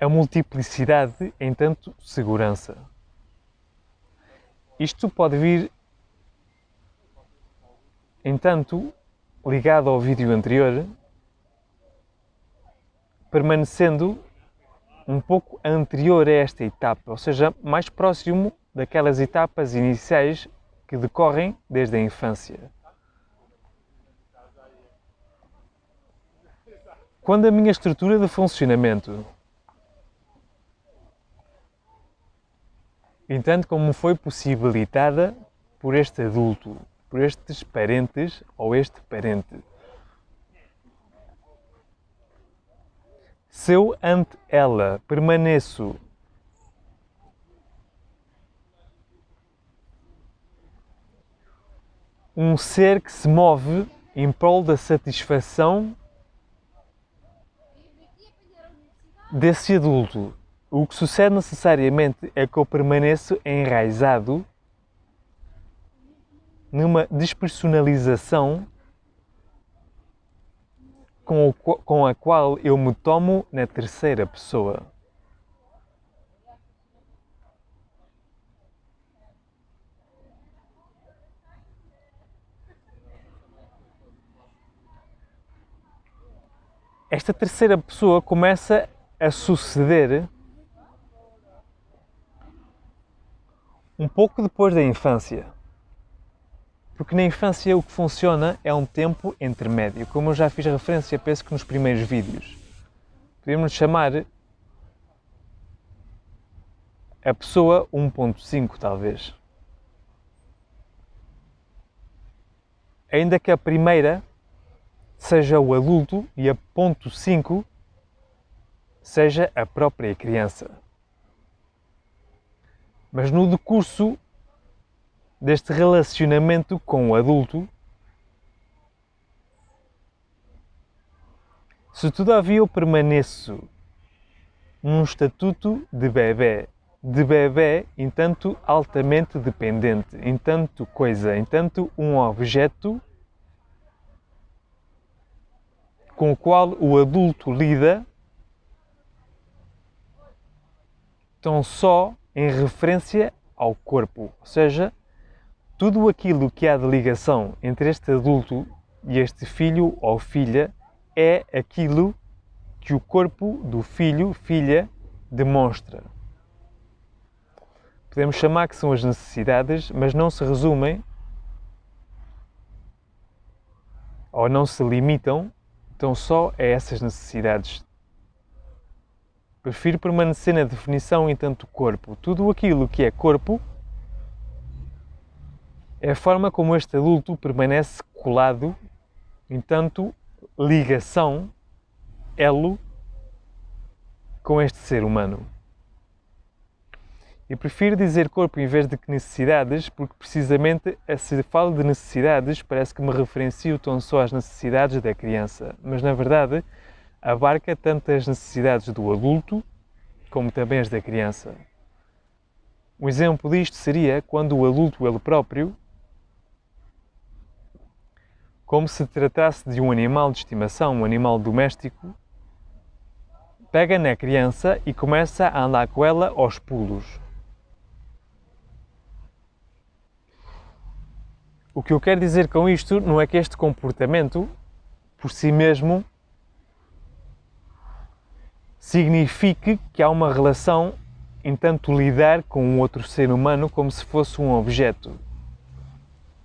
a multiplicidade em tanto segurança. Isto pode vir, entanto, ligado ao vídeo anterior, permanecendo um pouco anterior a esta etapa, ou seja, mais próximo daquelas etapas iniciais que decorrem desde a infância. Quando a minha estrutura de funcionamento, entanto como foi possibilitada por este adulto, por estes parentes ou este parente, se eu ante ela permaneço um ser que se move em prol da satisfação desse adulto, o que sucede necessariamente é que eu permaneço enraizado numa despersonalização com a qual eu me tomo na terceira pessoa. Esta terceira pessoa começa a suceder um pouco depois da infância. Porque na infância o que funciona é um tempo intermédio, como eu já fiz referência, penso que nos primeiros vídeos. Podemos chamar a pessoa 1.5, talvez. Ainda que a primeira seja o adulto e a ponto 5 seja a própria criança. Mas no decurso deste relacionamento com o adulto, se todavia eu permaneço num estatuto de bebé, entanto altamente dependente, entanto coisa, entanto um objeto com o qual o adulto lida, tão só em referência ao corpo, ou seja, tudo aquilo que há de ligação entre este adulto e este filho ou filha é aquilo que o corpo do filho, filha, demonstra. Podemos chamar que são as necessidades, mas não se resumem ou não se limitam tão só a essas necessidades. Prefiro permanecer na definição entanto corpo. Tudo aquilo que é corpo é a forma como este adulto permanece colado, entanto ligação, elo, com este ser humano. E prefiro dizer corpo em vez de necessidades, porque precisamente se falo de necessidades parece que me referencio tão só às necessidades da criança, mas na verdade abarca tanto as necessidades do adulto como também as da criança. Um exemplo disto seria quando o adulto ele próprio, como se tratasse de um animal de estimação, um animal doméstico, pega na criança e começa a andar com ela aos pulos. O que eu quero dizer com isto não é que este comportamento, por si mesmo, signifique que há uma relação em tanto lidar com um outro ser humano como se fosse um objeto.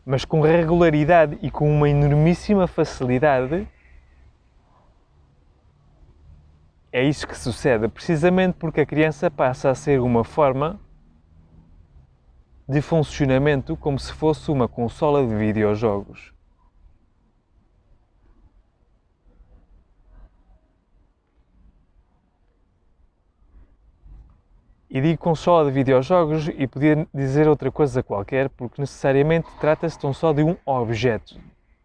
Mas com regularidade e com uma enormíssima facilidade, é isso que sucede, precisamente porque a criança passa a ser uma forma de funcionamento como se fosse uma consola de videojogos. E digo consola de videojogos e podia dizer outra coisa qualquer, porque necessariamente trata-se tão só de um objeto.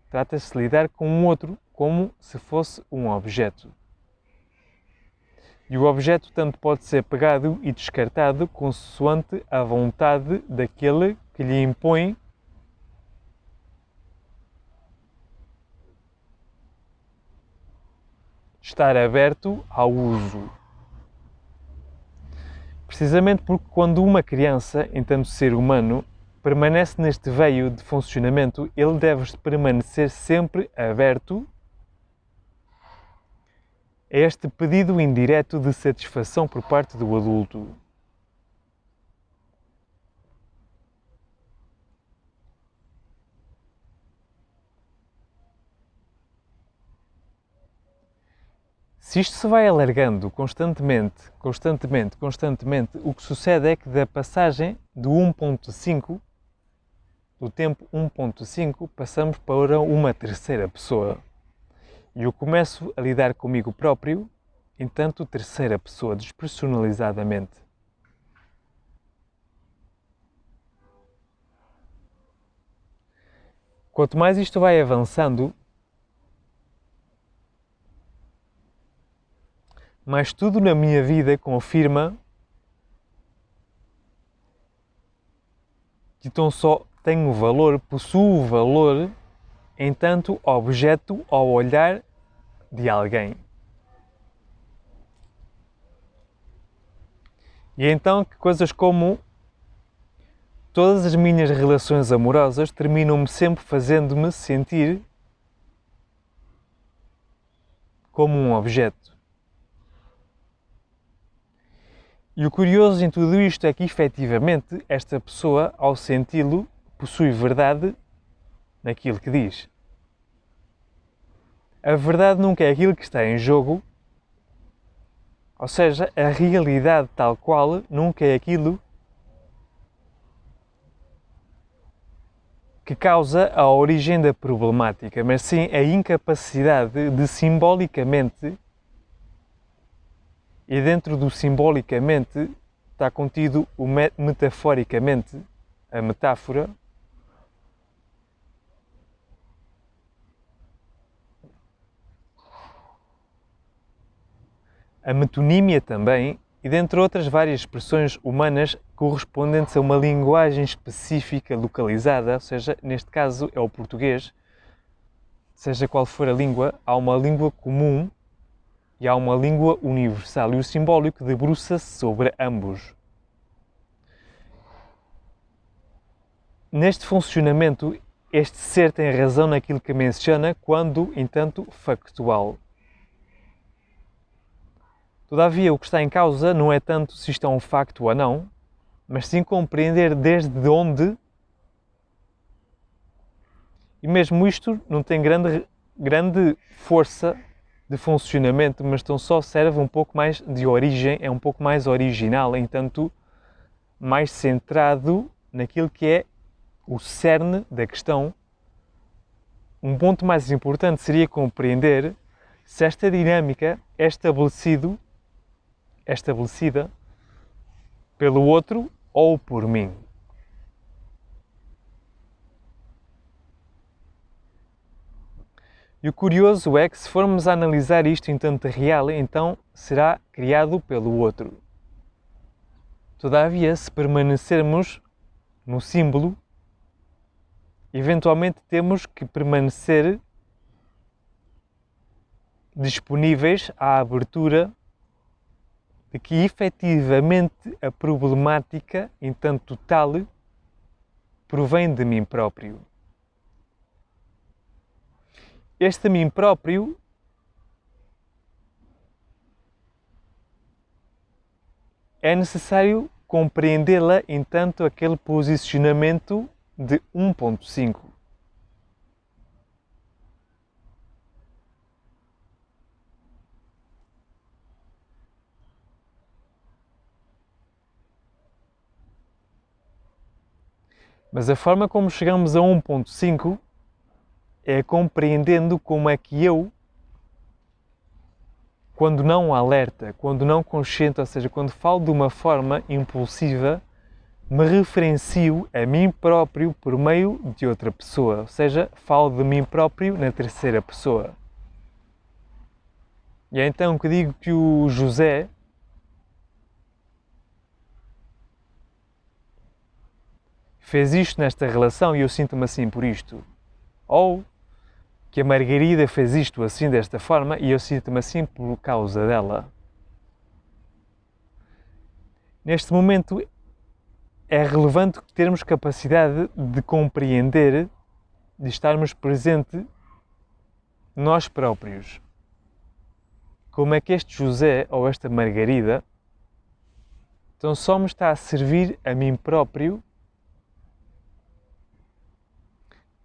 Trata-se de lidar com um outro como se fosse um objeto. E o objeto tanto pode ser pegado e descartado consoante a vontade daquele que lhe impõe estar aberto ao uso. Precisamente porque quando uma criança, enquanto ser humano, permanece neste veio de funcionamento, ele deve permanecer sempre aberto a este pedido indireto de satisfação por parte do adulto. Se isto se vai alargando constantemente, o que sucede é que da passagem do 1.5, do tempo 1.5, passamos para uma terceira pessoa. E eu começo a lidar comigo próprio, enquanto terceira pessoa, despersonalizadamente. Quanto mais isto vai avançando, mas tudo na minha vida confirma que tão só tenho valor, possuo valor, enquanto objeto ao olhar de alguém. E então que coisas como todas as minhas relações amorosas terminam-me sempre fazendo-me sentir como um objeto. E o curioso em tudo isto é que, efetivamente, esta pessoa, ao senti-lo, possui verdade naquilo que diz. A verdade nunca é aquilo que está em jogo, ou seja, a realidade tal qual nunca é aquilo que causa a origem da problemática, mas sim a incapacidade de simbolicamente, e dentro do simbolicamente está contido o metaforicamente, a metáfora, a metonímia também, e dentre outras várias expressões humanas correspondentes a uma linguagem específica localizada, ou seja, neste caso é o português, seja qual for a língua, há uma língua comum e há uma língua universal, e o simbólico debruça-se sobre ambos. Neste funcionamento, este ser tem razão naquilo que menciona, quando, entanto, factual. Todavia, o que está em causa não é tanto se isto é um facto ou não, mas sim compreender desde onde, e mesmo isto não tem grande força de funcionamento, mas tão só serve um pouco mais de origem, é um pouco mais original, entanto, mais centrado naquilo que é o cerne da questão. Um ponto mais importante seria compreender se esta dinâmica é estabelecida pelo outro ou por mim. E o curioso é que, se formos a analisar isto em tanto real, então será criado pelo outro. Todavia, se permanecermos no símbolo, eventualmente temos que permanecer disponíveis à abertura de que efetivamente a problemática, enquanto tal, provém de mim próprio. Este mim próprio é necessário compreendê-la, entanto, aquele posicionamento de 1.5. Mas a forma como chegamos a 1.5 é compreendendo como é que eu, quando não alerta, quando não consciente, ou seja, quando falo de uma forma impulsiva, me referencio a mim próprio por meio de outra pessoa, ou seja, falo de mim próprio na terceira pessoa. E é então que digo que o José fez isto nesta relação e eu sinto-me assim por isto. Ou que a Margarida fez isto assim desta forma e eu sinto-me assim por causa dela. Neste momento é relevante termos capacidade de compreender, de estarmos presentes nós próprios. Como é que este José ou esta Margarida então só me está a servir a mim próprio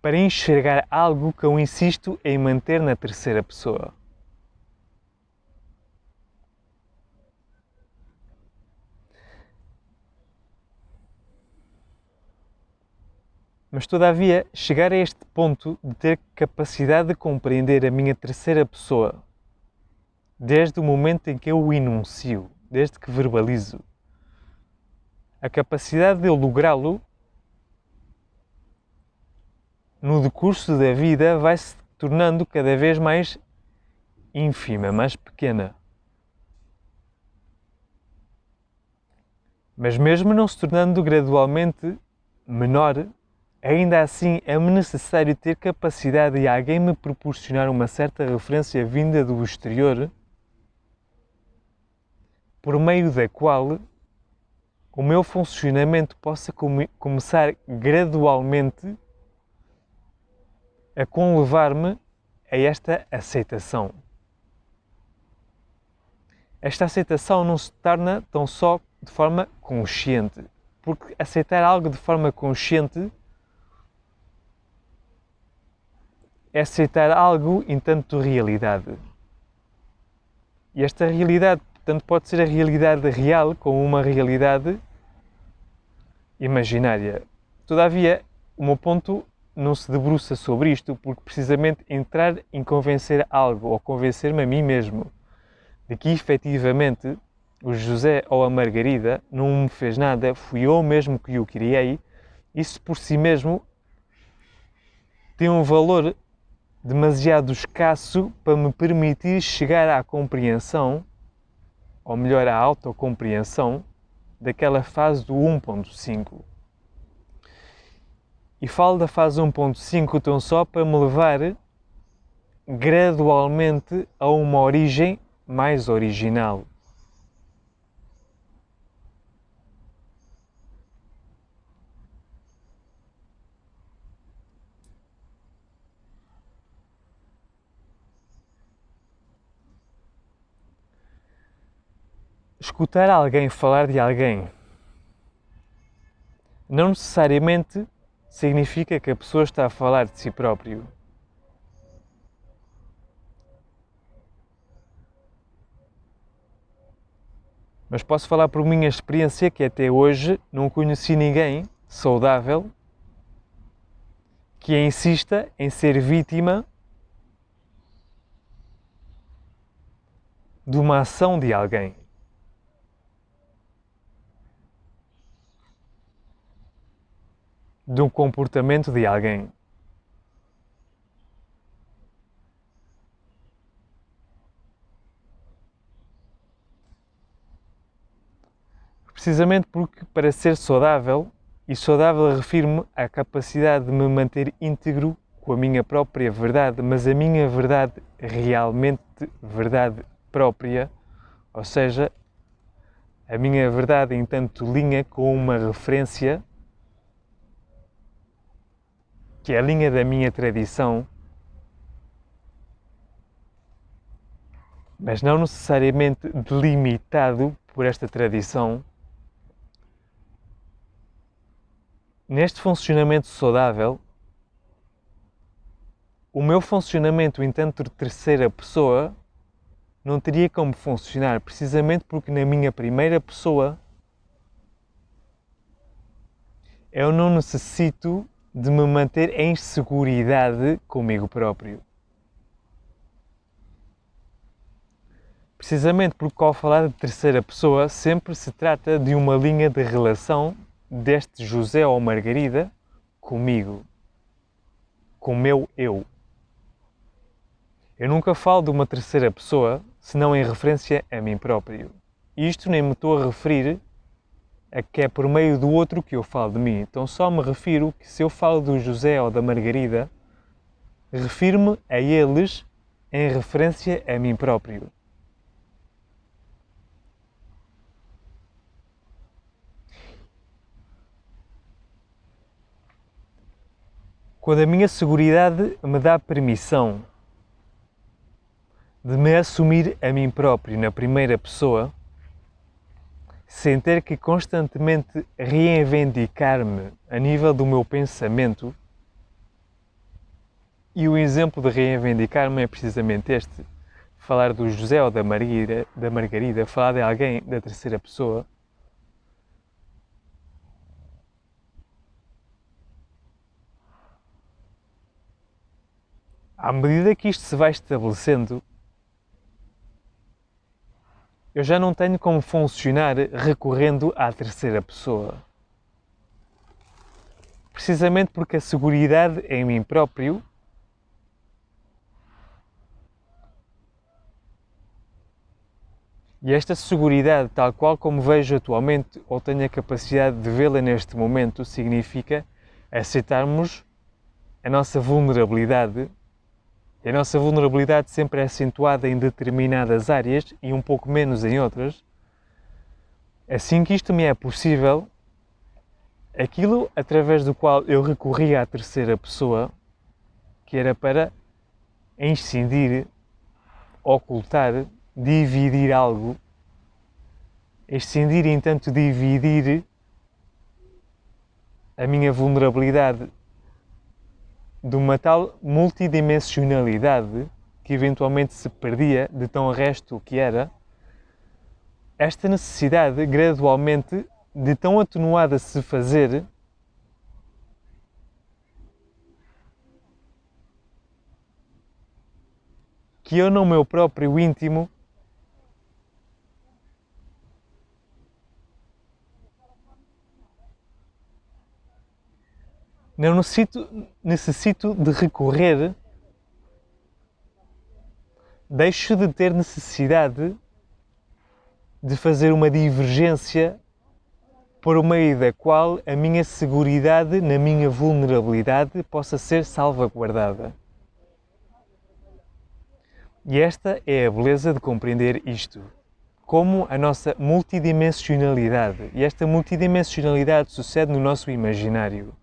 para enxergar algo que eu insisto em manter na terceira pessoa. Mas, todavia, chegar a este ponto de ter capacidade de compreender a minha terceira pessoa, desde o momento em que eu o enuncio, desde que verbalizo, a capacidade de eu lográ-lo no decurso da vida vai se tornando cada vez mais ínfima, mais pequena. Mas mesmo não se tornando gradualmente menor, ainda assim é-me necessário ter capacidade de alguém me proporcionar uma certa referência vinda do exterior, por meio da qual o meu funcionamento possa começar gradualmente a conlevar-me a esta aceitação. Esta aceitação não se torna tão só de forma consciente, porque aceitar algo de forma consciente é aceitar algo em tanto realidade. E esta realidade, portanto, pode ser a realidade real como uma realidade imaginária. Todavia, o meu ponto não se debruça sobre isto, porque precisamente entrar em convencer algo ou convencer-me a mim mesmo de que efetivamente o José ou a Margarida não me fez nada, fui eu mesmo que o criei, isso por si mesmo tem um valor demasiado escasso para me permitir chegar à compreensão, ou melhor, à autocompreensão, daquela fase do 1.5. E falo da fase 1.5 tão só para me levar gradualmente a uma origem mais original. Escutar alguém falar de alguém não necessariamente significa que a pessoa está a falar de si próprio. Mas posso falar por minha experiência que até hoje não conheci ninguém saudável que insista em ser vítima de uma ação de alguém. De um comportamento de alguém. Precisamente porque, para ser saudável, e saudável refiro-me à capacidade de me manter íntegro com a minha própria verdade, mas a minha verdade realmente verdade própria, ou seja, a minha verdade em tanto linha com uma referência que é a linha da minha tradição, mas não necessariamente delimitado por esta tradição. Neste funcionamento saudável, o meu funcionamento enquanto terceira pessoa não teria como funcionar, precisamente porque na minha primeira pessoa eu não necessito de me manter em seguridade comigo próprio. Precisamente porque ao falar de terceira pessoa sempre se trata de uma linha de relação deste José ou Margarida comigo, com o meu eu. Eu nunca falo de uma terceira pessoa senão em referência a mim próprio. E isto nem me estou a referir a que é por meio do outro que eu falo de mim. Então só me refiro que se eu falo do José ou da Margarida, refiro-me a eles em referência a mim próprio. Quando a minha seguridade me dá permissão de me assumir a mim próprio na primeira pessoa, sem ter que constantemente reivindicar-me a nível do meu pensamento, e o exemplo de reivindicar-me é precisamente este, falar do José ou da Margarida, falar de alguém da terceira pessoa. À medida que isto se vai estabelecendo, eu já não tenho como funcionar recorrendo à terceira pessoa. Precisamente porque a seguridade em mim próprio e esta seguridade, tal qual como vejo atualmente ou tenho a capacidade de vê-la neste momento, significa aceitarmos a nossa vulnerabilidade. E a nossa vulnerabilidade sempre é acentuada em determinadas áreas e um pouco menos em outras. Assim que isto me é possível, aquilo através do qual eu recorri à terceira pessoa, que era para escindir, ocultar, dividir algo, escindir, entanto, dividir a minha vulnerabilidade de uma tal multidimensionalidade que eventualmente se perdia de tão resto que era, esta necessidade gradualmente de tão atenuada se fazer que eu no meu próprio íntimo não necessito de recorrer, deixo de ter necessidade de fazer uma divergência por meio da qual a minha seguridade na minha vulnerabilidade possa ser salvaguardada. E esta é a beleza de compreender isto, como a nossa multidimensionalidade, e esta multidimensionalidade sucede no nosso imaginário.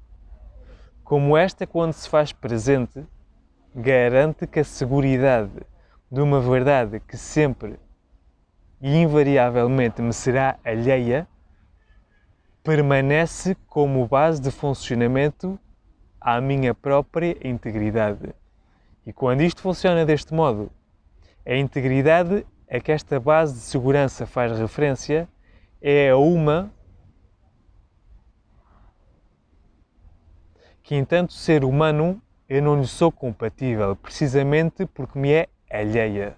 Como esta, quando se faz presente, garante que a seguridade de uma verdade que sempre e invariavelmente me será alheia, permanece como base de funcionamento à minha própria integridade. E quando isto funciona deste modo, a integridade a que esta base de segurança faz referência é a uma que, enquanto ser humano, eu não lhe sou compatível, precisamente porque me é alheia.